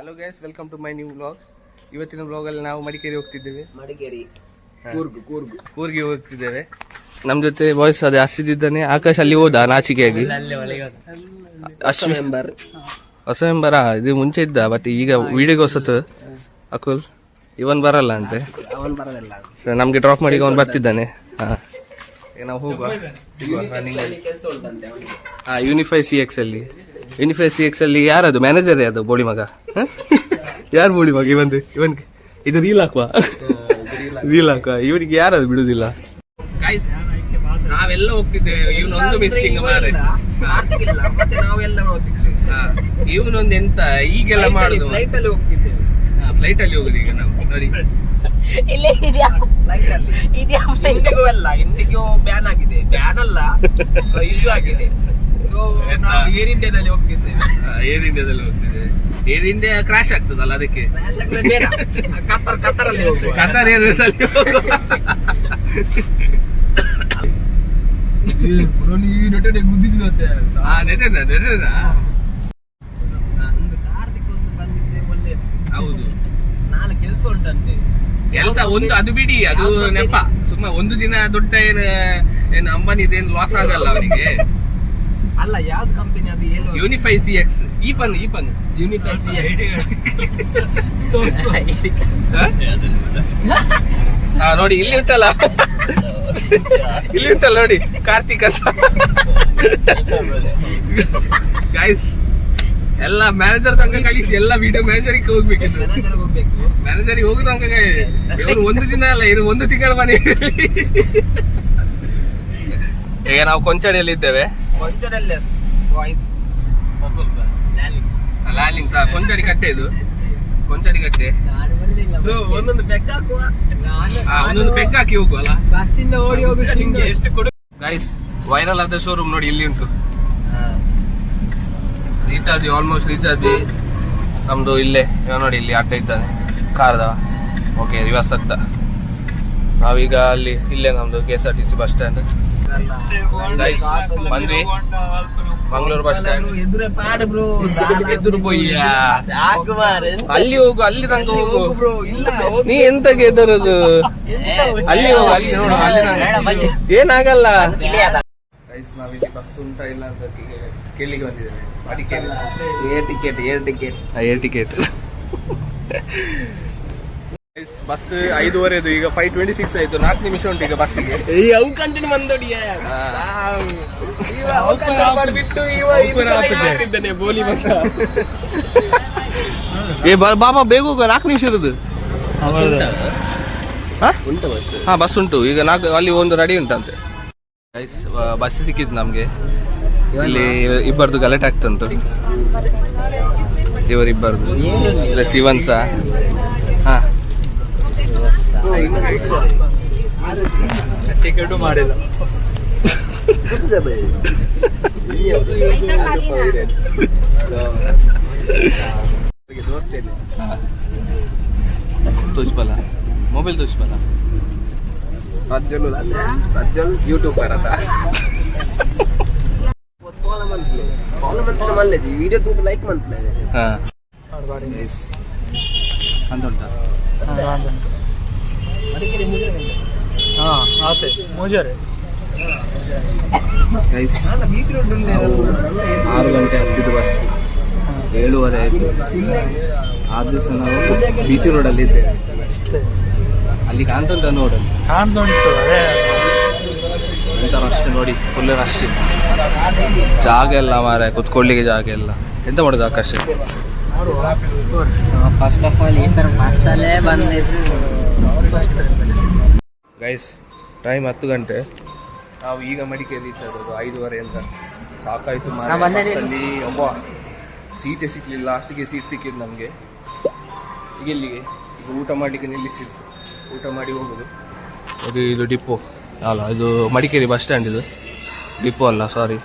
Hello guys, welcome to my new vlog. ಇವತ್ತಿನ ವ್ಲಾಗಲ್ಲಿ ನಾವು ಮಡಿಕೇರಿ ಹೋಗ್ತಿದ್ದೇವೆ. ಕೂರ್ಗಿ ಹೋಗ್ತಿದ್ದೇವೆ. ನಮ್ಮ ಜೊತೆ ಬಾಯ್ಸ್ ಅದೇ ಹರ್ಷಿದ್ದಾನೆ. ಆಕಾಶ್ ಅಲ್ಲಿ ಹೋದ ನಾಚಿಕೆಯಾಗಿ. ಹೊಸ ಮೆಂಬರ್ ಇದು ಮುಂಚೆ ಇದ್ದ, ಬಟ್ ಈಗ ವಿಡಿಯೋಗೆ ಹೊಸತು ಅಕುಲ್. ಇವನ್ ಬರಲ್ಲ ಅಂತೆ, ಸೊ ನಮ್ಗೆ ಡ್ರಾಪ್ ಮಾಡಿ ಅವನು ಬರ್ತಿದ್ದಾನೆ. ನಾವು ಹೋಗುವ ಯೂನಿಫೈ CX ಅಲ್ಲಿ. ಯೂನಿಫೈ CX ಅಲ್ಲಿ ಯಾರದು ಮ್ಯಾನೇಜರ್? ಅದು ಬೋಳಿ ಮಗ. ಯಾರು ಬೋಳಿ ಮಗ? ಇವನ್ ಇದು ರೀಲ್ ಹಾಕುವ. ಇವನಿಗೆ ಯಾರದು ಬಿಡುದಿಲ್ಲ. ಗೈಸ್, ನಾವೆಲ್ಲ ಹೋಗ್ತಿದ್ದೇವೆ. ಇವನೊಂದು ಮಿಸ್ಸಿಂಗ್ ಮಾರೆ. ಇವನೊಂದು ಎಂತ ಈಗೆಲ್ಲ ಮಾಡುದು. ಫ್ಲೈಟ್ ಅಲ್ಲಿ ಹೋಗುದು ಈಗ ನಾವು. ನೋಡಿ, ಇಂಡಿಗೋ ಬ್ಯಾನ್ ಆಗಿದೆ. ಬ್ಯಾನ್ ಅಲ್ಲ, ಇಶ್ಯೂ ಆಗಿದೆ. ಸೊ ನಾವು ಏರ್ ಇಂಡಿಯಾದಲ್ಲಿ ಹೋಗ್ತಿದ್ದೇವೆ. ಏರ್ ಇಂಡಿಯಾ ಕ್ರಾಶ್ ಆಗ್ತದಲ್ಲ, ಅದಕ್ಕೆ ಕತಾರ್ ಏರ್ವೇಸ್ ಅಲ್ಲಿ ಹೌದು. ನಾಳೆ ಕೆಲಸ ಉಂಟಂತೆ. ಕೆಲಸ ಒಂದು ಅದು ಬಿಡಿ, ಅದು ನೆಪ. ಸುಮ್ಮನೆ ಒಂದು ದಿನ ದೊಡ್ಡ ಏನು ಅಂಬಾನಿದೇನು ಲಾಸ್ ಆಗಲ್ಲ ಅವನಿಗೆ. ಅಲ್ಲ, ಯಾವ್ದು ಕಂಪನಿ ಅದು? ಏನು? Unify CX. ಈ ಪನ್ ಯೂನಿಫೈ CX. ನೋಡಿ, ಇಲ್ಲಿ ಉಂಟಲ್ಲ ನೋಡಿ, ಕಾರ್ತಿಕ್ ಅಂತ. ಗೈಸ್, ಎಲ್ಲ ಮ್ಯಾನೇಜರ್ ತನಕ ಕಳಿಸಿ, ಎಲ್ಲ ವಿಡಿಯೋ ಮ್ಯಾನೇಜರಿಗೆ ಹೋಗ್ಬೇಕಿತ್ತು. ಮ್ಯಾನೇಜರಿಗೆ ಹೋಗುದು ತನಕ ಇವರು ಒಂದು ದಿನ ಅಲ್ಲ, ಇವರು ಒಂದು ತಿಂಗಳ ಮನೆ. ಈಗ ನಾವು ಕೊಂಚಡಿಯಲ್ಲಿ ಇದ್ದೇವೆ. ಲ್ಯಾಂಡಿಂಗ್ ಕೊಂಚಡಿ ಕಟ್ಟೆ. ಇದು ಕೊಂಚಡಿ ಕಟ್ಟೆ. ಒಂದೊಂದು ಬೆಕ್ ಹಾಕುವ, ಒಂದೊಂದು ಬೆಕ್ ಹಾಕಿ ಹೋಗುವಲ್ಲ. ಬಸ್ಸಿಂದ ಓಡಿ ಹೋಗುವ. ಎಷ್ಟು ಕೊಡು ಗೈಸ್. ವೈರಲ್ ಆದ ಶೋರೂಮ್ ನೋಡಿ, ಇಲ್ಲಿ ಉಂಟು. ರೀಚ್ ಆದ್ವಿ, ಆಲ್ಮೋಸ್ಟ್ ರೀಚ್ ಆದ್ವಿ. ನಮ್ದು ಇಲ್ಲೇ ನೋಡಿ, ಇಲ್ಲಿ ಅಡ್ಡ ಇದ್ದಾನೆ ಕಾರ್ದವ. ಓಕೆ, ರಿವರ್ಸ್ ಆಗ್ತ. ನಾವೀಗ ಇಲ್ಲೇ ನಮ್ದು KSRTC ಬಸ್ ಸ್ಟ್ಯಾಂಡ್ ಬಂದ್ವಿ. ಮಂಗಳೂರು ಬಸ್ ಸ್ಟ್ಯಾಂಡ್ ಎದುರು ಪೋಯ್ಯ. ಅಲ್ಲಿ ಹೋಗು, ಅಲ್ಲಿ ತನಕ ಹೋಗು. ನೀ ಎಂತಗೆ ಎದರದು? ಅಲ್ಲಿ ಹೋಗು, ಅಲ್ಲಿ ನೋಡು, ಅಲ್ಲಿ ಏನಾಗಲ್ಲ. ನಾವಿಲ್ಲಿ ಬಸ್ ಉಂಟಾ ಇಲ್ಲ ಅಂತ ಕೇಳಿಗೆ ಬಂದಿದ್ದೇವೆ. Air ticket bus 5:30. ಈಗ 5:26 ಆಯ್ತು. 4 ನಿಮಿಷ ಉಂಟು ಈಗ ಬಸ್ಸಿಗೆ. ಬೋಲಿ ಬಾಬಾ, ಬೇಗ ಹೋಗ. 4 ನಿಮಿಷ ಇರುದು. ಬಸ್ ಉಂಟು ಈಗ 4. ಅಲ್ಲಿ ಒಂದು ರೆಡಿ ಉಂಟಂತೆ. ಬಸ್ ಸಿಕ್ಕಿತ್ತು ನಮ್ಗೆ. ಇಲ್ಲಿ ಇಬ್ಬರದು ಗಲಾಟೆ ಆಗ್ತುಂಟು. ಇವರಿಬ್ಬರದು ಶಿವನ್ಸ. ಟಿಕೆಟ್ ಮಾಡಿಲ್ಲ. ತೋಚ್ಬಲ್ಲ, ಮೊಬೈಲ್ ತೋಚ್ಬಲ್ಲ. ಪ್ರಜ್ವಲ್ ಯೂಟ್ಯೂಬರ್ ಅದ. ವಿಡಿಯೋ ತೂತು ಲೈಕ್ ಮಾಡ್ತಾರೆ. ಅಂತ ಉಂಟಾ? ಆತೆ ಮೋಜರೆ 6 ಗಂಟೆ ಹತ್ತಿದ್ದು ಬಸ್. 7:30 ಆಯ್ತು. ಆ ದಿವಸ ನಾವು BC ರೋಡಲ್ಲಿ ಇದ್ದೇವೆ. ಅಲ್ಲಿ ಕಾಣ್ತುಂಟ ನೋಡು, ಎಂತ ರಶ್ ನೋಡಿ, ಫುಲ್ ರಶ್. ಜಾಗ ಎಲ್ಲ ಮಾರೆ, ಕುತ್ಕೊಳ್ಳಿಕ್ಕೆ ಜಾಗ ಎಲ್ಲ. ಎಂತ ಮಾಡೋದು ಆಕಾಶ? ಫಸ್ಟ್ ಆಫ್ ಆಲ್ ಈ ಥರ ಬಸ್ಸಲ್ಲೇ ಬಂದಿದ್ದು. ಗೈಸ್, ಟೈಮ್ 10 ಗಂಟೆ. ನಾವು ಈಗ ಮಡಿಕೇರಿ ರೀಚ್ ಆಗೋದು 5:30 ಅಂತ. ಸಾಕಾಯ್ತು ಬಸ್ಸಲ್ಲಿ. ಒಬ್ಬ ಸೀಟೇ ಸಿಕ್ಕಲಿಲ್ಲ. ಲಾಸ್ಟಿಗೆ ಸೀಟ್ ಸಿಕ್ಕಿದ್ದು ನಮಗೆ. ಈಗ ಇಲ್ಲಿಗೆ ಈಗ ಊಟ ಮಾಡಲಿಕ್ಕೆ ನಿಲ್ಲಿಸಿದ್ದು. ಊಟ ಮಾಡಿ ಹೋಗೋದು. ಇದು ಡಿಪೋ ಅಲ್ಲ, ಇದು ಮಡಿಕೇರಿ ಬಸ್ ಸ್ಟ್ಯಾಂಡ್. ಇದು ಡಿಪೋ ಅಲ್ಲ, ಸಾರಿ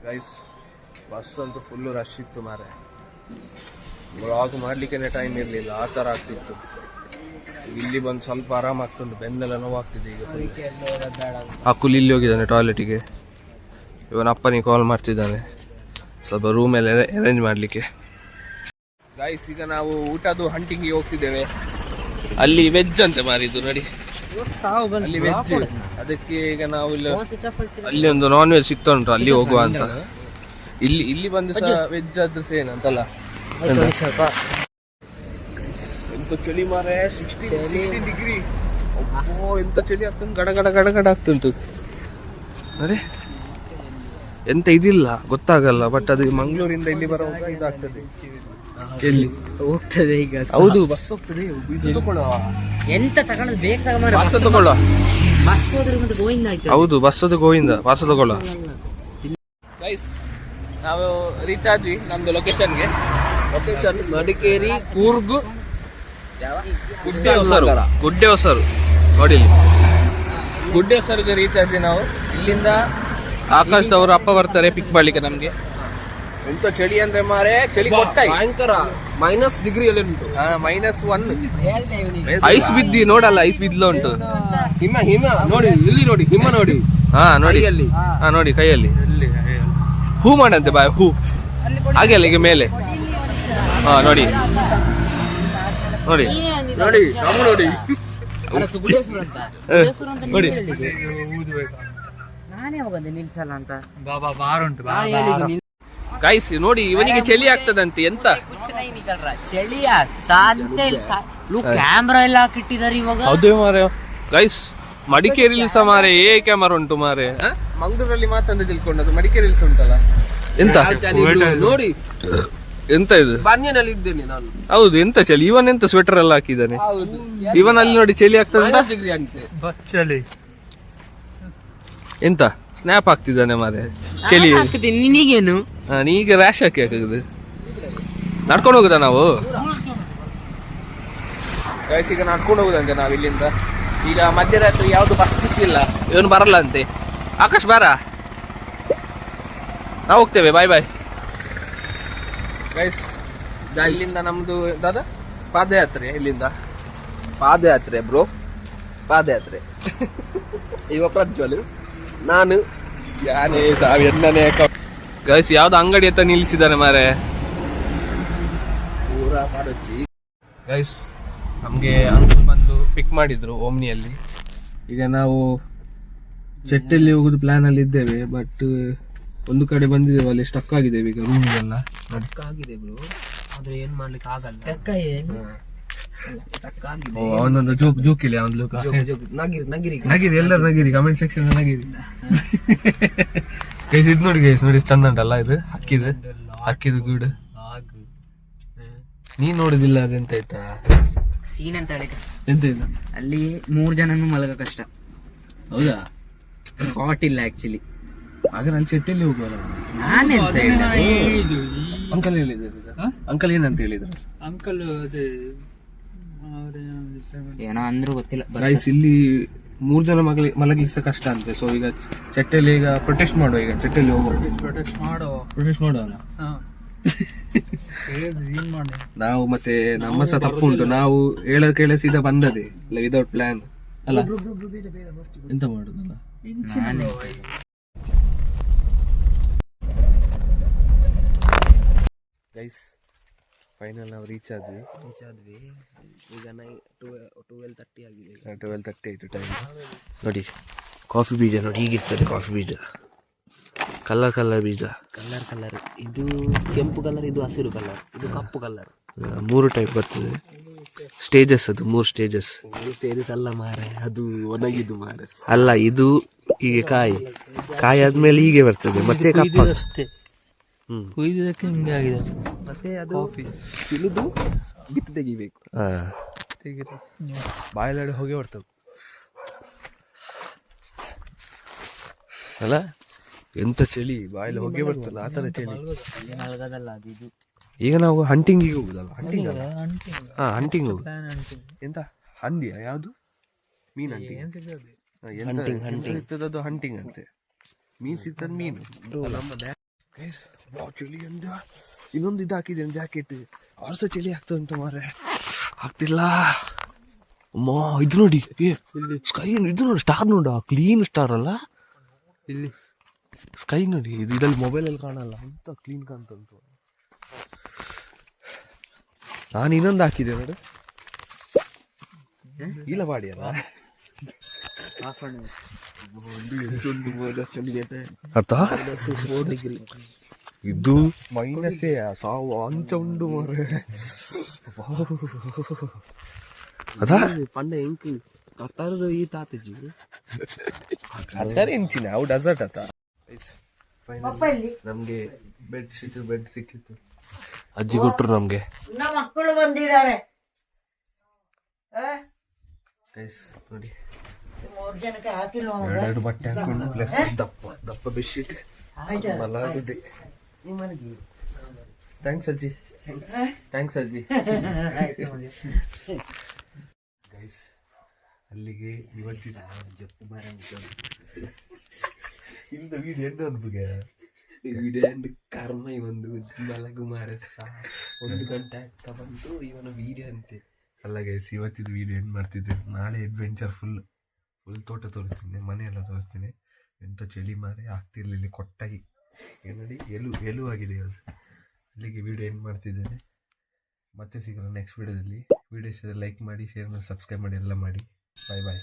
ಗೈಸ್. ಬಸ್ ಅಂತೂ ಫುಲ್ಲು ರಶ್ ಇತ್ತು ಮಾರೆ. ವ್ಲಾಗ್ ಮಾಡಲಿಕ್ಕೆ ಟೈಮ್ ಇರಲಿಲ್ಲ, ಆ ಥರ ಆಗ್ತಿತ್ತು. ಇಲ್ಲಿ ಬಂದು ಸ್ವಲ್ಪ ಆರಾಮಾಗ್ತುಂಟು. ಬೆನ್ನೆಲ್ಲ ನೋವಾಗ್ತಿದೆ ಈಗ. ಅಕ್ಕುಲ್ ಇಲ್ಲಿ ಹೋಗಿದ್ದಾನೆ ಟಾಯ್ಲೆಟಿಗೆ. ಇವನ ಅಪ್ಪನಿಗೆ ಕಾಲ್ ಮಾಡ್ತಿದ್ದಾನೆ. ಸ್ವಲ್ಪ ರೂಮ್ ಎಲ್ಲ ಅರೇಂಜ್ ಮಾಡಲಿಕ್ಕೆ. ಗೈಸ್ ಈಗ ನಾವು ಊಟದ್ದು ಹಂಟಿಂಗ್ಗೆ ಹೋಗ್ತಿದ್ದೇವೆ. ಅಲ್ಲಿ ವೆಜ್ ಅಂತೆ ಮಾರಿದ್ದು ನೋಡಿ, ಅಲ್ಲಿ ವೆಜ್. ಅದಕ್ಕೆ ಈಗ ನಾವು ಅಲ್ಲಿ ಒಂದು ನಾನ್ ವೆಜ್ ಸಿಗ್ತಾ ಉಂಟು, ಅಲ್ಲಿ ಹೋಗುವ ಅಂತ. ಇಲ್ಲಿ ಬಂದು ಸಹ ವೆಜ್ ಆದ್ರೂ ಸೇನ್ ಅಂತಲ್ಲ. ಎಂತ ಚಳಿ ಮಾರೆ, 16 ಡಿಗ್ರಿ. ಎಂತ ಚಳಿ ಆಗ್ತುಂಟು, ಗಡ ಗಡ ಗಡ ಗಡ ಆಗ್ತುಂಟು. ಅದೇ ಎಂತ ಇದಿಲ್ಲ, ಗೊತ್ತಾಗಲ್ಲ. ಬಟ್ ಅದು ಮಂಗಳೂರಿಂದ ಇಲ್ಲಿ ಬರುವಾಗ ಇದಾಗ್ತದೆ. ಎಲ್ಲಿ ಹೋಗ್ತದೆ ಈಗ? ಹೌದು, ಬಸ್ ಹೋಗ್ತದೆ. ಇದು ತಗೊಳ್ಳುವ, ಎಂತ ತಗೊಂಡು ಬೇಕು ಬಸ್ ತಗೊಳ್ಳುವ. ಬಸ್ ಹೋದ್ರೆ ಮತ್ತೆ ಗೋವಿಂದ ಆಯ್ತು. ಹೌದು, ಬಸ್ ಅದು ಗೋವಿಂದ, ಬಸ್ ತಗೊಳ್ಳುವ. ಗೈಸ್ ನಾವು ರೀಚ್ ಆದ್ವಿ ನಮ್ದು ಲೊಕೇಶನ್ಗೆ. ಲೊಕೇಶನ್ ಮಡಿಕೇರಿ, ಕೂರ್ಗ್, ಗುಡ್ಡೆ ಹೊಸರು ನೋಡಿ. ಗುಡ್ಡೆ ಹೊಸರಿಗೆ ರೀಚ್ ಆದ್ವಿ ನಾವು. ಇಲ್ಲಿಂದ ಆಕಾಶದವರು ಅಪ್ಪ ಬರ್ತಾರೆ ಪಿಕ್ ಮಾಡ್ಲಿಕ್ಕೆ ನಮ್ಗೆ. ಎಂತ ಚಳಿ ಅಂದ್ರೆ ಮಾರೆ, ಚಳಿ ಕೊಟ್ಟಾಯಿ ಭಯಂಕರ. -1 ಡಿಗ್ರಿ ಅಲ್ಲಿ ಉಂಟು. -1 ಐಸ್ ಬಿದ್ದಿ ನೋಡಲ್ಲ, ಐಸ್ ಬಿದ್ಲ ಉಂಟು. ಹಿಮ ಹಿಮ ನೋಡಿ, ಇಲ್ಲಿ ನೋಡಿ ಹಿಮ ನೋಡಿ. ಹಾ ನೋಡಿ ಅಲ್ಲಿ, ಹಾ ನೋಡಿ ಕೈಯಲ್ಲಿ ಹೂ ಮಾಡಂತೆ ಬಾಯ್, ಹೂ ಹಾಗೆ ಅಲ್ಲ ಈಗ ಮೇಲೆ. ಹಾ ನೋಡಿ ನೋಡಿ ನೋಡಿ ನೋಡಿ ನೋಡಿ. ನಾನೇ ಹೋಗಂದೆ ನಿಲ್ಸಲ್ಲ ಅಂತ. ಗೈಸ್ ನೋಡಿ, ಇವನಿಗೆ ಚಳಿ ಆಗ್ತದಂತೆ. ಎಂತ ಚಳಿಯ ಕ್ಯಾಮ್ರಾ ಎಲ್ಲ ಹಾಕಿಟ್ಟಿದ್ದಾರೆ ಇವಾಗ. ಅದೇ ಮಾರೆ ಗೈಸ್, ಮಡಿಕೇರಿಲಿ ಸಹ ಮಾರೆ ಕ್ಯಾಮರಾ ಉಂಟು ಮಾರೆ. ಮಂಗಳೂರಲ್ಲಿ ಮಾತಂತ ತಿಳ್ಕೊಂಡದ್ದು, ಮಡಿಕೇರಿಲಿ ಸಹ ಉಂಟಲ್ಲ. ಎಂತ ನೋಡಿ, ಎಂತ ಇದು ಬನ್ಯನಲ್ಲಿ ಇದ್ದೇನೆ ನಾನು. ಹೌದು, ಎಂತ ಚಳಿ. ಇವನ್ ಎಂತ ಸ್ವೆಟರ್ ಎಲ್ಲ ಹಾಕಿದ್ದಾನೆ. ಇವನ್ ಅಲ್ಲಿ ನೋಡಿ ಚಳಿ ಆಗ್ತದೆ. ಎಂತ ಸ್ನ್ಯಾಪ್ ಹಾಕ್ತಿದ್ದಾನೆ ಮಾರೆ, ಚಳಿ. ನಿನಗೇನು ನೀಗ ರ್ಯಾಶ್ ಹಾಕಿ ಹಾಕುದು. ನಡ್ಕೊಂಡು ಹೋಗುದಾ ನಾವು? ಗೈಸ್ ಈಗ ನಡ್ಕೊಂಡು ಹೋಗುದಂತೆ ನಾವು ಇಲ್ಲಿಂದ. ಈಗ ಮಧ್ಯರಾತ್ರಿ ಯಾವ್ದು ಬಸ್ ಇಲ್ಲ, ಇವನು ಬರಲ್ಲ ಅಂತೆ. ಆಕಾಶ್ ಬಾರ, ನಾವು ಹೋಗ್ತೇವೆ. ಬಾಯ್ ಬಾಯ್ ಗೈಸ್. ಇಲ್ಲಿಂದ ನಮ್ದು ದಾದಾ ಪಾದಯಾತ್ರೆ. ಇಲ್ಲಿಂದ ಪಾದಯಾತ್ರೆ ಬ್ರೋ, ಪಾದಯಾತ್ರೆ. ಇವ ಪ್ರಜ್ವಲ್, ನಾನು ಯಾನೇ ಎಣ್ಣನೆ. ಗೈಸ್ ಯಾವ್ದು ಅಂಗಡಿ ಅಂತ ನಿಲ್ಲಿಸಿದ್ದಾನೆ ಮಾರೆ, ಪೂರ ಮಾಡಚ್ಚಿ. ಗೈಸ್ ನಮ್ಗೆ ಅಂಕಲ್ ಬಂದು ಪಿಕ್ ಮಾಡಿದ್ರು ಓಮ್ನಿಯಲ್ಲಿ. ಈಗ ನಾವು ಚೆಟ್ಟಲ್ಲಿ ಹೋಗುದು ಪ್ಲಾನ್ ಅಲ್ಲಿ ಇದ್ದೇವೆ. ಬಟ್ ಒಂದು ಕಡೆ ಬಂದಿದ್ದೇವೆ, ಅಲ್ಲಿ ಸ್ಟಕ್ ಆಗಿದ್ದೇವೆ ಈಗ. ರೂಮಿಗೆಲ್ಲ ಸ್ಟಕ್ ಆಗಿದೆ ಬ್ರೋ, ಆದ್ರೆ ಏನ್ ಮಾಡ್ಲಿಕ್ಕೆ ಆಗಲ್ಲ. ಅವನೊಂದು ಜೋಕಿಲ್ಲ, ಅವನು ನಗಿರಿ, ಎಲ್ಲರೂ ನಗಿರಿ, ಕಮೆಂಟ್ ಸೆಕ್ಷನ್ ನಗಿರಿ. ಗೈಸ್ ಇದು ನೋಡಿ, ಗೈಸ್ ನೋಡಿ ಚಂದ ಉಂಟಲ್ಲ ಇದು. ಹಕ್ಕಿದು ಗೂಡು ನೀನ್ ನೋಡುದಿಲ್ಲ. ಅದೆಂತ ಆಯ್ತಾ ಸೀನ್ ಅಂತ ಹೇಳಿ ಎಂತ ಇಲ್ಲ, ಅಲ್ಲಿ 3 ಜನನು ಮಲಗ ಕಷ್ಟ. ಹೌದಾ? ಕಾಟ್ ಇಲ್ಲ ಆಕ್ಚುಲಿ. ಹಾಗಾದ್ರೆ ಅಲ್ಲಿ ಚೆಟ್ಟಲ್ಲಿ ಹೋಗೋಣ. ನಾನೆಂತ ಅಂಕಲ್ ಹೇಳಿದ್ರು, ಅಂಕಲ್ ಏನಂತ ಹೇಳಿದ್ರು? ಅಂಕಲ್ ಅದೇ ಏನೋ ಅಂದ್ರೂ ಗೊತ್ತಿಲ್ಲ. ಗೈಸ್ ಇಲ್ಲಿ 3 ಜನ ಮಲಗಿಸ ಕಷ್ಟ ಅಂತೆ. ಸೊ ಈಗ ಚೆಟ್ಟಲ್ಲಿ ಈಗ ಪ್ರೊಟೆಸ್ಟ್ ಮಾಡುವ. ಈಗ ಚೆಟ್ಟಲ್ಲಿ ಹೋಗುವ, ಪ್ರೊಟೆಸ್ಟ್ ಮಾಡುವ. ನಾವು ಮತ್ತೆ ನಮ್ಮ ಸಹ ತಪ್ಪು ಉಂಟು. ನಾವು ಹೇಳೋದ್ ಸೀದಾ ಬಂದದೆ ಇಲ್ಲ, ವಿದೌಟ್ ಪ್ಲಾನ್ ಅಲ್ಲ. ಎಂತ ಮಾಡುದಲ್ಲ. ಗೈಸ್ ಫೈನಲ್ ನಾವು ರೀಚ್ ಆದ್ವಿ. ಈಗ 12:30 ಆಗಿದೆ. 12:30 ಆಯ್ತು ಟೈಮ್. ನೋಡಿ ಕಾಫಿ ಬೀಜ ನೋಡಿ, ಹೀಗಿರ್ತದೆ ಕಾಫಿ ಬೀಜ. ಕಲರ್ ಬೀಜ, ಕಲರ್. ಇದು ಕೆಂಪು ಕಲರ್, ಇದು ಹಸಿರು ಕಲರ್, ಇದು ಕಪ್ಪು ಕಲರ್. 3 ಟೈಪ್ ಬರ್ತದೆ. ಸ್ಟೇಜಸ್, ಅದು 3 ಸ್ಟೇಜಸ್. ಸ್ಟೇಜಸ್ ಅಲ್ಲ ಮಾರೆ, ಅದು ಒಣಗಿದ್ದು ಮಾರೆ. ಅಲ್ಲ, ಇದು ಹೀಗೆ ಕಾಯಿ ಆದ್ಮೇಲೆ ಹೀಗೆ ಬರ್ತದೆ, ಮತ್ತೆ ಕಪ್ಪ ಅಷ್ಟೇ. ಕುಯ್ದಕ್ಕೆ ಹಿಂಗೆ ಆಗಿದೆ. ಮತ್ತೆ ಅದು ತಿಳುದು ಬಿತ್ತು ತೆಗಿಬೇಕು. ಬಾಯಲಾಡಿ ಹೋಗಿ ಬರ್ತವೆ ಅಲ್ಲ. ಎಂತ ಚಳಿ, ಬಾಯಲ್ಲಿ ಹೊಗೆ ಬರ್ತಲ್ಲ ಆ ತರ ಚಳಿ. ಈಗ ನಾವು ಹಂಟಿಂಗಿಗೆ ಹೋಗುದಲ್ಲ. ಹಂಟಿಂಗ್ ಹೋಗುದು. ಎಂತ ಹಂದಿಯ ಯಾವ್ದು ಮೀನ್? ಸಿಗ್ತದದು ಹಂಟಿಂಗ್ ಅಂತೆ. ಮೀನ್ ಸಿಗ್ತದ ಮೀನು. ಚಳಿ ಅಂದ ಇನ್ನೊಂದು ಇದು ಹಾಕಿದ್ದೇನೆ ಜಾಕೆಟ್. ಅವ್ರಸ ಚಳಿ ಆಗ್ತದೆ ಉಂಟು ಮಾರೆ, ಆಗ್ತಿಲ್ಲ. ಅಮ್ಮ ಇದು ನೋಡಿ, ಸ್ಕೈ ಇದು ನೋಡಿ, ಸ್ಟಾರ್ ನೋಡ, ಕ್ಲೀನ್ ಸ್ಟಾರ್ ಅಲ್ಲ ಇಲ್ಲಿ. ಸ್ಕೈ ನೋಡಿ, ಇದು ಇದ್ರಲ್ಲಿ ಮೊಬೈಲಲ್ಲಿ ಕಾಣಲ್ಲ ಅಂತ ಕ್ಲೀನ್ ಕಾಣ್ತಂತು. ನಾನು ಇನ್ನೊಂದು ಹಾಕಿದ್ದೆ ನೋಡು, ಇಲ್ಲ ಮಾಡಿಯಲ್ಲ ಅತ್ತ ಡಿಗ್ರಿ ಇದು ಮೈನಸ್ಸೇ ಸಾವು ಅಂಚ ಉಂಡು ಮಾರೆ. ಅದಾ ಪಂಡ ಎಂಕ್ ಕತ್ತಾರದು ಈ ತಾತಜಿ ಕತ್ತಾರೆ ಇಂಚಿನ ಅವು ಡೆಸರ್ಟ್ ಅತ್ತ. ನಮ್ಗೆ ಬೆಡ್ ಸಿಕ್ಕಿತ್ತು, ಅಜ್ಜಿ ಕೊಟ್ರು ನಮ್ಗೆ. ಮಕ್ಕಳು ಬಂದಿದ್ದಾರೆ ನೋಡಿ, 3 ಜನಕ್ಕೆ ಹಾಕಿಲ್ಲ. ಎರಡು ಬಟ್ಟೆ ಹಾಕೊಂಡು ಪ್ಲಸ್ ದಪ್ಪ ಬೆಡ್ಶೀಟ್ ಮಲಗಿದೆ. ಥ್ಯಾಂಕ್ಸ್ ಅಜ್ಜಿ, ಥ್ಯಾಂಕ್ಸ್ ಅಜ್ಜಿ. ಗೈಸ್, ಅಲ್ಲಿಗೆ ಇವತ್ತಿನ ಇಂದ ವೀಡಿಯೋ ಎಂಡ್ ಅನ್ಬುಗೆ ವಿಡಿಯೋ ಎಂಡ್ ಕರ್ಮ ಒಂದು ಮಲಗು ಮಾರೆ 1 ಗಂಟೆ ಆಗ್ತಾ ಬಂತು ಇವನ ವಿಡಿಯೋ ಅಂತೆ. ಅಲ್ಲ ಗೈಸ್, ಇವತ್ತಿದ್ದು ವೀಡಿಯೋ ಎಂಡ್ ಮಾಡ್ತಿದ್ದೆ. ನಾಳೆ ಅಡ್ವೆಂಚರ್ ಫುಲ್ ತೋಟ ತೋರಿಸ್ತೀನಿ, ಮನೆಯೆಲ್ಲ ತೋರಿಸ್ತೀನಿ. ಎಂಥ ಚಳಿ ಮಾರೆ ಆಗ್ತಿರ್ಲಿಲ್ಲ, ಕೊಟ್ಟಾಗಿ ನೋಡಿ ಎಲು ಆಗಿದೆ ಇವತ್ತು. ಅಲ್ಲಿಗೆ ವೀಡಿಯೋ ಎಂಡ್ ಮಾಡ್ತಿದ್ದೇನೆ. ಮತ್ತೆ ಸಿಗೋಣ ನೆಕ್ಸ್ಟ್ ವೀಡಿಯೋದಲ್ಲಿ. ವೀಡಿಯೋ ಇಷ್ಟ ಲೈಕ್ ಮಾಡಿ, ಶೇರ್ ಮಾಡಿ, ಸಬ್ಸ್ಕ್ರೈಬ್ ಮಾಡಿ, ಎಲ್ಲ ಮಾಡಿ. ಬಾಯ್ ಬಾಯ್.